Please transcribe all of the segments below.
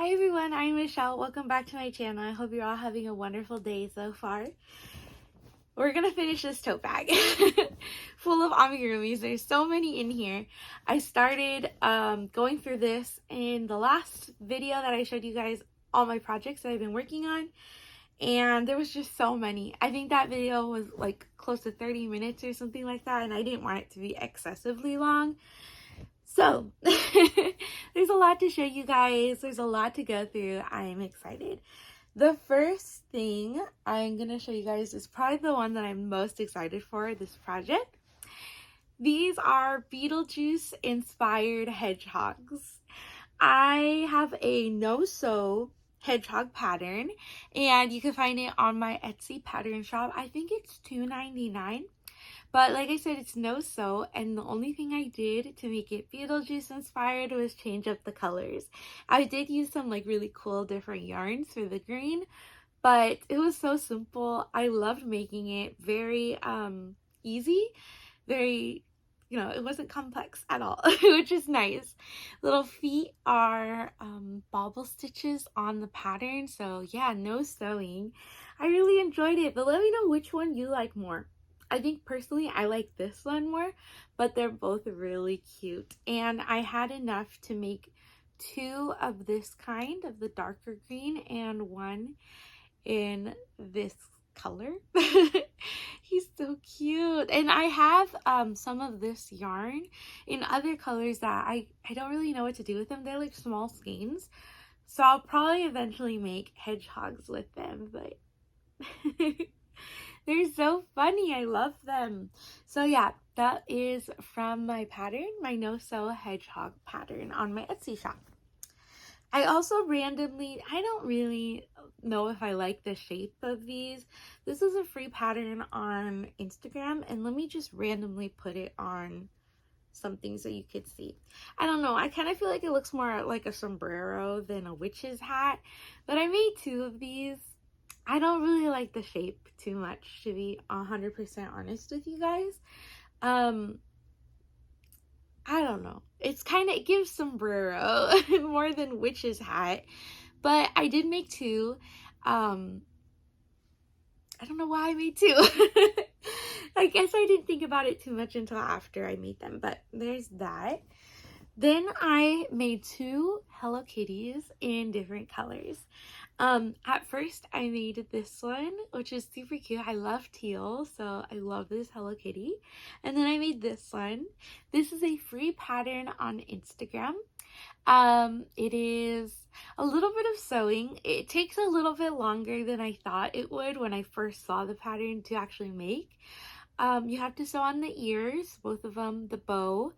Hi everyone, I'm Michelle. Welcome back to my channel. I hope you're all having a wonderful day so far. We're gonna finish this tote bag full of amigurumis. There's so many in here. I started going through this in the last video that I showed you guys all my projects that I've been working on, and there was just so many. I think that video was like close to 30 minutes or something like that, and I didn't want it to be excessively long. So there's a lot to show you guys. There's a lot to go through. I am excited. The first thing I'm going to show you guys is probably the one that I'm most excited for, this project. These are Beetlejuice inspired hedgehogs. I have a no-sew hedgehog pattern, and you can find it on my Etsy pattern shop. I think it's $2.99. But like I said, it's no sew, and the only thing I did to make it Beetlejuice inspired was change up the colors. I did use some like really cool different yarns for the green, but it was so simple. I loved making it. Very easy, very, it wasn't complex at all, which is nice. Little feet are bobble stitches on the pattern, so yeah, no sewing. I really enjoyed it, but let me know which one you like more. I think personally I like this one more, but they're both really cute. And I had enough to make two of this kind, of the darker green, and one in this color. He's so cute. And I have some of this yarn in other colors that I don't really know what to do with them. They're like small skeins. So I'll probably eventually make hedgehogs with them, but they're so funny. I love them. So yeah, that is from my pattern, my no-sew hedgehog pattern on my Etsy shop. I also randomly, I don't really know if I like the shape of these. This is a free pattern on Instagram, and let me just randomly put it on something so you could see. I don't know, I kind of feel like it looks more like a sombrero than a witch's hat, but I made two of these. I don't really like the shape too much, to be 100% honest with you guys. I don't know. It's kind of, it gives sombrero more than witch's hat. But I did make two. I don't know why I made two. I guess I didn't think about it too much until after I made them. But there's that. Then I made two Hello Kitties in different colors. At first I made this one, which is super cute. I love teal, so I love this Hello Kitty. And then I made this one. This is a free pattern on Instagram. It is a little bit of sewing. It takes a little bit longer than I thought it would when I first saw the pattern to actually make. You have to sew on the ears, both of them, the bow,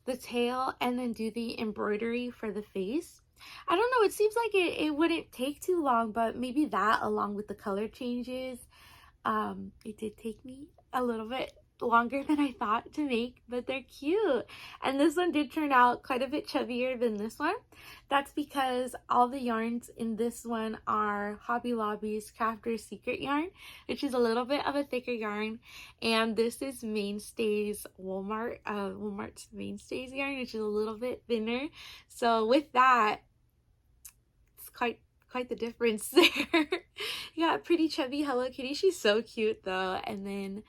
the tail, and then do the embroidery for the face. I don't know, it seems like it wouldn't take too long, but maybe that along with the color changes, it did take me a little bit longer than I thought to make, but they're cute. And this one did turn out quite a bit chubbier than this one. That's because all the yarns in this one are Hobby Lobby's Crafter's Secret yarn, which is a little bit of a thicker yarn, and this is Mainstay's Walmart's Mainstays yarn, which is a little bit thinner. So with that, it's quite the difference there. You got a pretty chubby Hello Kitty. She's so cute though. And then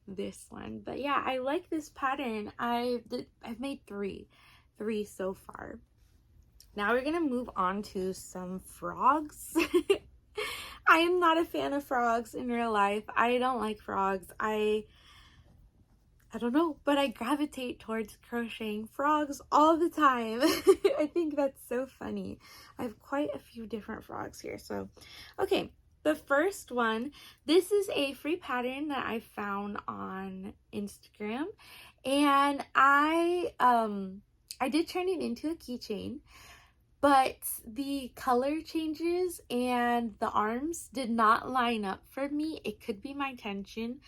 this one. But yeah, I like this pattern. I've made three so far. Now we're gonna move on to some frogs. I am not a fan of frogs in real life. I don't like frogs. I don't know, but I gravitate towards crocheting frogs all the time. I think that's so funny. I have quite a few different frogs here. So, okay. The first one, this is a free pattern that I found on Instagram, and I did turn it into a keychain, but the color changes and the arms did not line up for me. It could be my tension.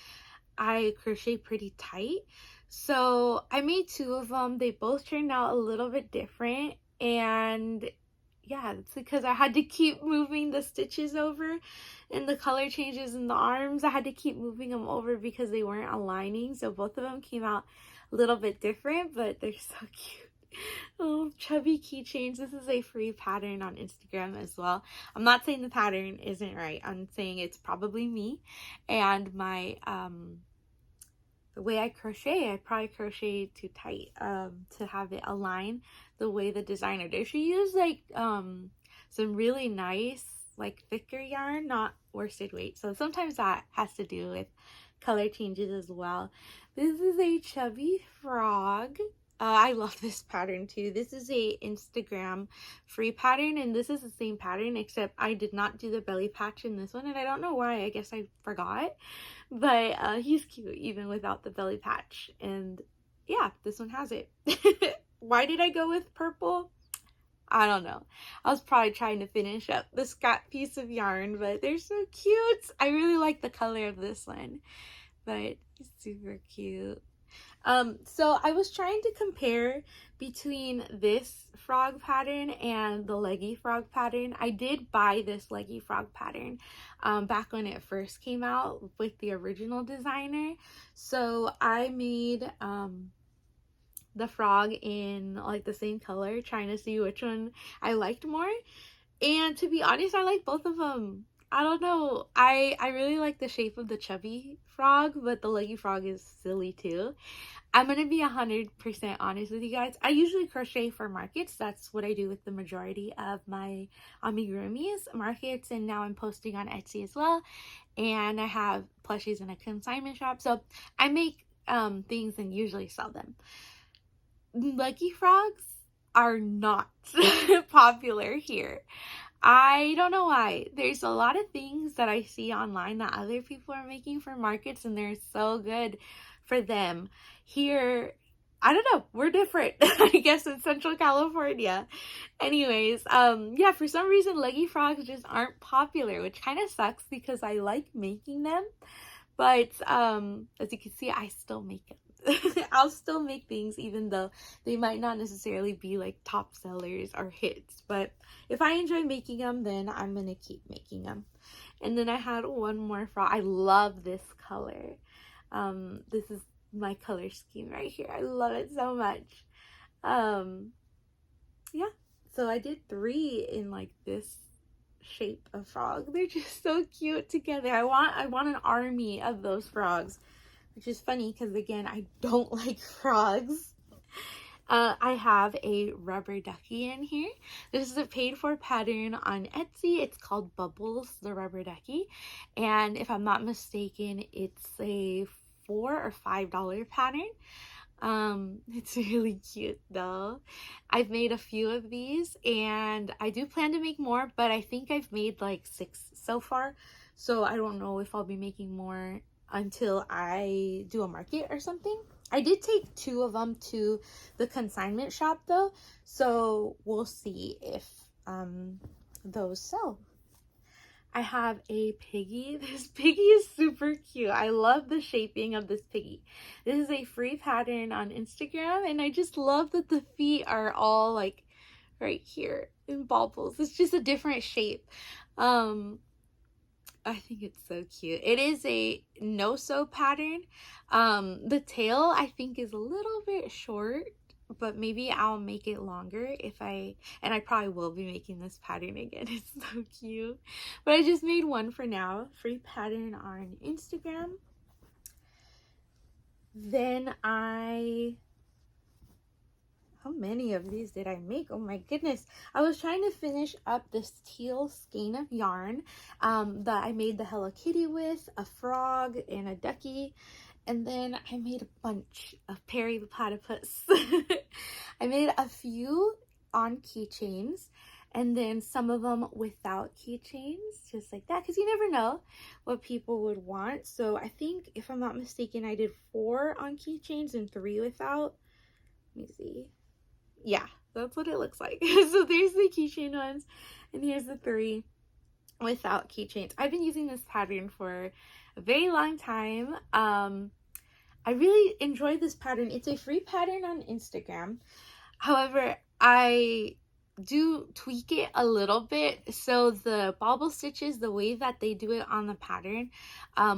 I crochet pretty tight, so I made two of them. They both turned out a little bit different, and yeah, it's because I had to keep moving the stitches over, and the color changes in the arms, I had to keep moving them over because they weren't aligning. So both of them came out a little bit different, but they're so cute. Oh, chubby keychains. This is a free pattern on Instagram as well. I'm not saying the pattern isn't right. I'm saying it's probably me and my the way I crochet. I probably crochet too tight to have it align the way the designer did. She used like some really nice like thicker yarn, not worsted weight. So sometimes that has to do with color changes as well. This is a chubby frog. I love this pattern too. This is a Instagram free pattern, and this is the same pattern except I did not do the belly patch in this one, and I don't know why. I guess I forgot, but he's cute even without the belly patch. And yeah, this one has it. Why did I go with purple? I don't know. I was probably trying to finish up the scrap piece of yarn, but they're so cute. I really like the color of this one, but it's super cute. So I was trying to compare between this frog pattern and the leggy frog pattern. I did buy this leggy frog pattern back when it first came out with the original designer. So I made the frog in like the same color, trying to see which one I liked more. And to be honest, I like both of them. I don't know. I really like the shape of the chubby frog, but the leggy frog is silly too. I'm going to be 100% honest with you guys. I usually crochet for markets. That's what I do with the majority of my Amigurumis markets. And now I'm posting on Etsy as well. And I have plushies in a consignment shop. So I make things and usually sell them. Leggy frogs are not popular here. I don't know why. There's a lot of things that I see online that other people are making for markets and they're so good for them. Here, I don't know, we're different. I guess in Central California. Anyways, yeah, for some reason leggy frogs just aren't popular, which kind of sucks because I like making them. But as you can see, I still make them. I'll still make things even though they might not necessarily be like top sellers or hits, but if I enjoy making them, then I'm gonna keep making them. And then I had one more frog. I love this color. This is my color scheme right here. I love it so much. Yeah, so I did 3 in like this shape of frog. They're just so cute together. I want an army of those frogs. Which is funny because, again, I don't like frogs. I have a rubber ducky in here. This is a paid-for pattern on Etsy. It's called Bubbles, the rubber ducky. And if I'm not mistaken, it's a $4 or $5 pattern. It's really cute, though. I've made a few of these, and I do plan to make more, but I think I've made like 6 so far. So I don't know if I'll be making more until I do a market or something. I did take 2 of them to the consignment shop though, so we'll see if those sell. I have a piggy. This piggy is super cute. I love the shaping of this piggy. This is a free pattern on Instagram, and I just love that the feet are all like right here in baubles. It's just a different shape. I think it's so cute. It is a no-sew pattern. The tail I think is a little bit short, but maybe I'll make it longer and I probably will be making this pattern again. It's so cute. But I just made one for now. Free pattern on Instagram. Then how many of these did I make? Oh my goodness. I was trying to finish up this teal skein of yarn that I made the Hello Kitty with, a frog and a ducky. And then I made a bunch of Perry the Platypus. I made a few on keychains and then some of them without keychains, just like that, because you never know what people would want. So I think, if I'm not mistaken, I did 4 on keychains and 3 without. Let me see. Yeah, that's what it looks like. So there's the keychain ones, and here's the 3 without keychains. I've been using this pattern for a very long time. I really enjoy this pattern. It's a free pattern on Instagram. However, I do tweak it a little bit. So the bobble stitches, the way that they do it on the pattern,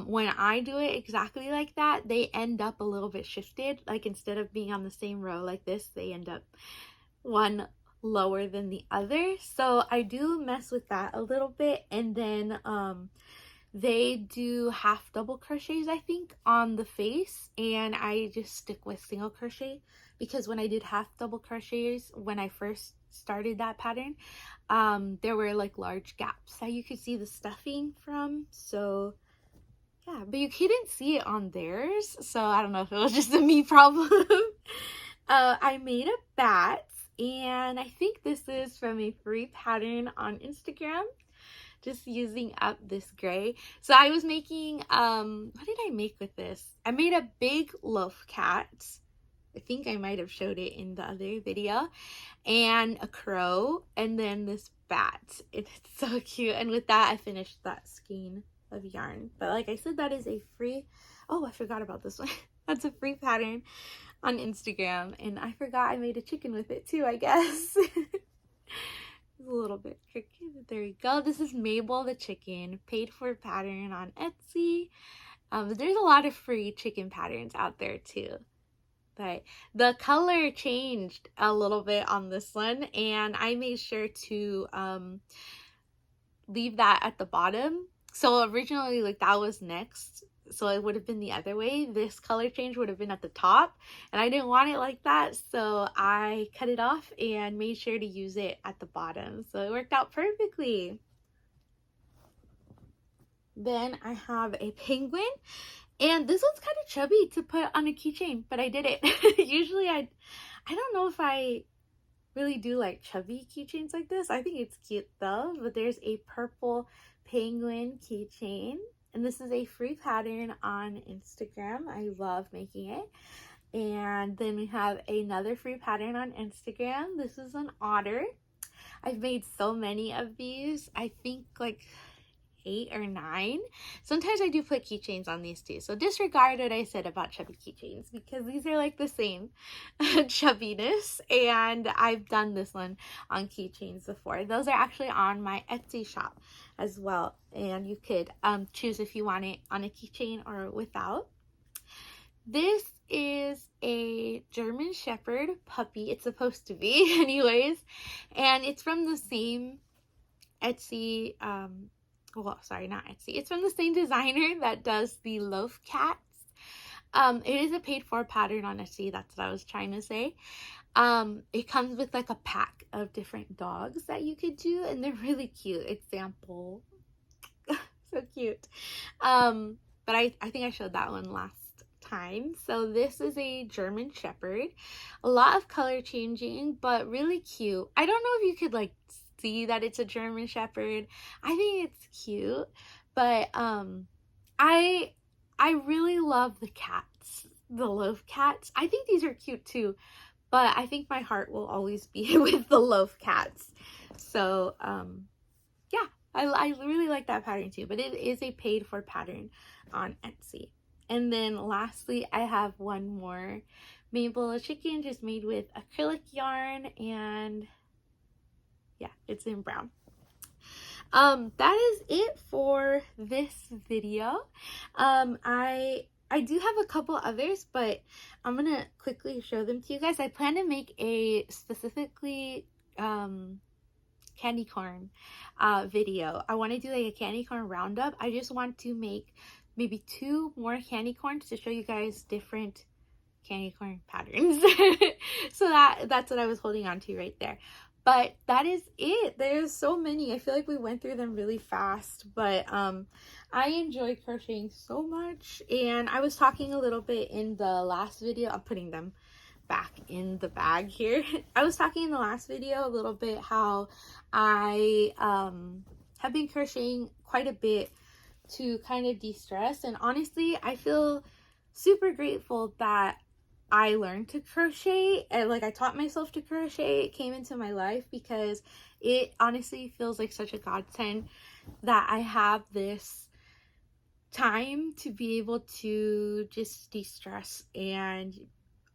when I do it exactly like that, they end up a little bit shifted. Like instead of being on the same row like this, they end up one lower than the other. So I do mess with that a little bit. And then they do half double crochets, I think, on the face, and I just stick with single crochet, because when I did half double crochets when I first started that pattern, there were like large gaps that you could see the stuffing from. So yeah, but you couldn't see it on theirs, so I don't know if it was just a me problem. I made a bat, and I think this is from a free pattern on Instagram, just using up this gray. So I was making, what did I make with this? I made a big loaf cat. I think I might have showed it in the other video, and a crow, and then this bat. It's so cute. And with that, I finished that skein of yarn. But like I said, that is a free, oh, I forgot about this one. That's a free pattern on Instagram, and I forgot I made a chicken with it too, I guess. It's a little bit tricky, but there you go. This is Mabel the chicken, paid for pattern on Etsy. But there's a lot of free chicken patterns out there too. But the color changed a little bit on this one, and I made sure to leave that at the bottom. So originally, like, that was next, so it would have been the other way. This color change would have been at the top, and I didn't want it like that, so I cut it off and made sure to use it at the bottom. So it worked out perfectly. Then I have a penguin, and this one's kind of chubby to put on a keychain, but I did it. Usually I don't know if I really do like chubby keychains like this. I think it's cute though. But there's a purple penguin keychain, and this is a free pattern on Instagram. I love making it. And then we have another free pattern on Instagram. This is an otter. I've made so many of these. I think like 8 or 9. Sometimes I do put keychains on these too, so disregard what I said about chubby keychains, because these are like the same chubbiness, and I've done this one on keychains before. Those are actually on my Etsy shop as well, and you could choose if you want it on a keychain or without. This is a German Shepherd puppy. It's supposed to be anyways, and it's from the same Etsy, well, sorry, not Etsy. It's from the same designer that does the loaf cats. It is a paid for pattern on Etsy. That's what I was trying to say. It comes with like a pack of different dogs that you could do, and they're really cute. Example. So cute. But I think I showed that one last time. So this is a German Shepherd. A lot of color changing, but really cute. I don't know if you could like see that it's a German Shepherd. I think it's cute, but I really love the cats, the loaf cats. I think these are cute too, but I think my heart will always be with the loaf cats. So yeah, I really like that pattern too, but it is a paid for pattern on Etsy. And then lastly, I have one more Mabel a chicken, just made with acrylic yarn, and yeah, it's in brown. That is it for this video. I do have a couple others, but I'm gonna quickly show them to you guys. I plan to make a specifically candy corn video. I want to do like a candy corn roundup. I just want to make maybe 2 more candy corns to show you guys different candy corn patterns. So that's what I was holding on to right there. But that is it. There's so many. I feel like we went through them really fast, but I enjoy crocheting so much. And I was talking a little bit in the last video. I'm putting them back in the bag here. I was talking in the last video a little bit how I have been crocheting quite a bit to kind of de-stress. And honestly, I feel super grateful that I learned to crochet, and like I taught myself to crochet. It came into my life because it honestly feels like such a godsend that I have this time to be able to just de-stress and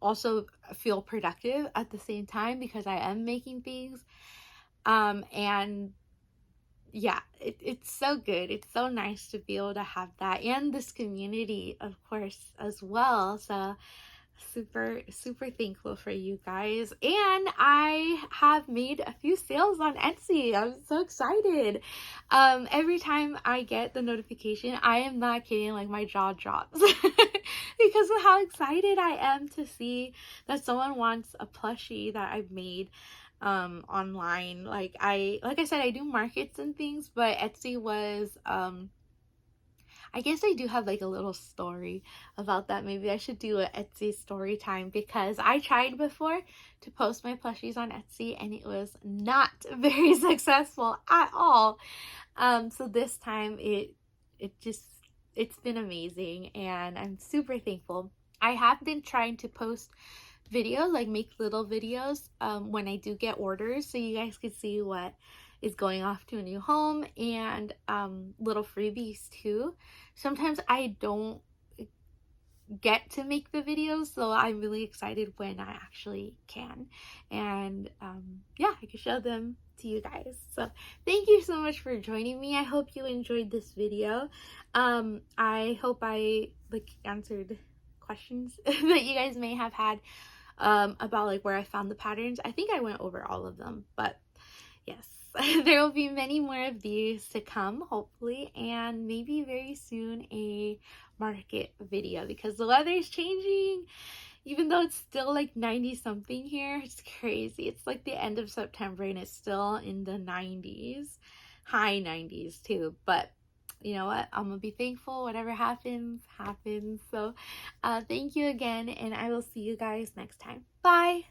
also feel productive at the same time, because I am making things. And yeah, it's so good. It's so nice to be able to have that, and this community, of course, as well. So super thankful for you guys. And I have made a few sales on Etsy. I'm so excited. Every time I get the notification, I am not kidding, like my jaw drops because of how excited I am to see that someone wants a plushie that I've made online. Like I said, I do markets and things, but Etsy was I guess I do have like a little story about that. Maybe I should do a Etsy story time, because I tried before to post my plushies on Etsy and it was not very successful at all. So this time it's been amazing, and I'm super thankful. I have been trying to post videos, like make little videos when I do get orders, so you guys can see what is going off to a new home, and little freebies too. Sometimes I don't get to make the videos, so I'm really excited when I actually can, and yeah, I can show them to you guys. So thank you so much for joining me. I hope you enjoyed this video. I hope I answered questions that you guys may have had about like where I found the patterns. I think I went over all of them, but yes, there will be many more of these to come, hopefully, and maybe very soon a market video, because the weather is changing. Even though it's still like 90 something here, it's crazy. It's like the end of September and it's still in the 90s, high 90s too. But you know what? I'm gonna be thankful. Whatever happens, happens. So thank you again, and I will see you guys next time. Bye.